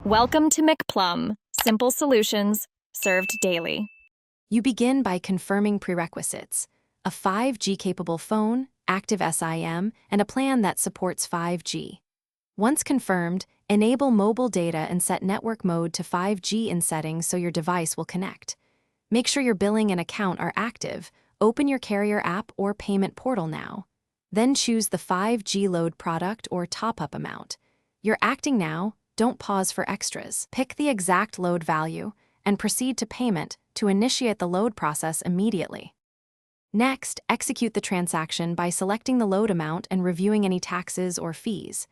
Welcome to McPlum, simple solutions served daily. You begin by confirming prerequisites: a 5G-capable phone, active SIM, and a plan that supports 5G. Once confirmed, enable mobile data and set network mode to 5G in settings so your device will connect. Make sure your billing and account are active. Open your carrier app or payment portal now. Then choose the 5G load product or top-up amount. You're acting now, don't pause for extras. Pick the exact load value and proceed to payment to initiate the load process immediately. Next, execute the transaction by selecting the load amount and reviewing any taxes or fees.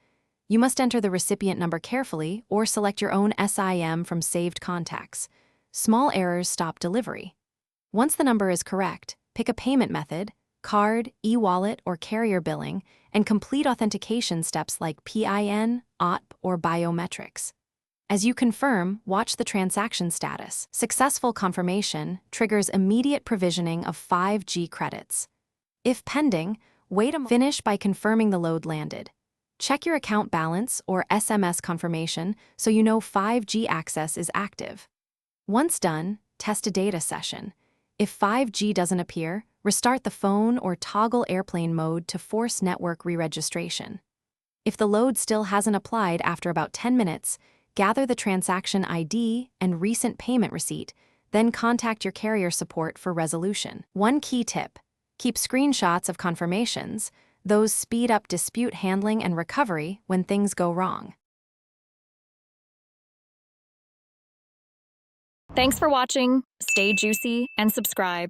You must enter the recipient number carefully or select your own SIM from saved contacts. Small errors stop delivery. Once the number is correct, pick a payment method, card, e-wallet, or carrier billing, and complete authentication steps like PIN, OTP, or biometrics. As you confirm, watch the transaction status. Successful confirmation triggers immediate provisioning of 5G credits. If pending, wait a moment. Finish by confirming the load landed. Check your account balance or SMS confirmation so you know 5G access is active. Once done, test a data session. If 5G doesn't appear, restart the phone or toggle airplane mode to force network re-registration. If the load still hasn't applied after about 10 minutes, gather the transaction ID and recent payment receipt, then contact your carrier support for resolution. One key tip: keep screenshots of confirmations. Those speed up dispute handling and recovery when things go wrong. Thanks for watching. Stay juicy and subscribe.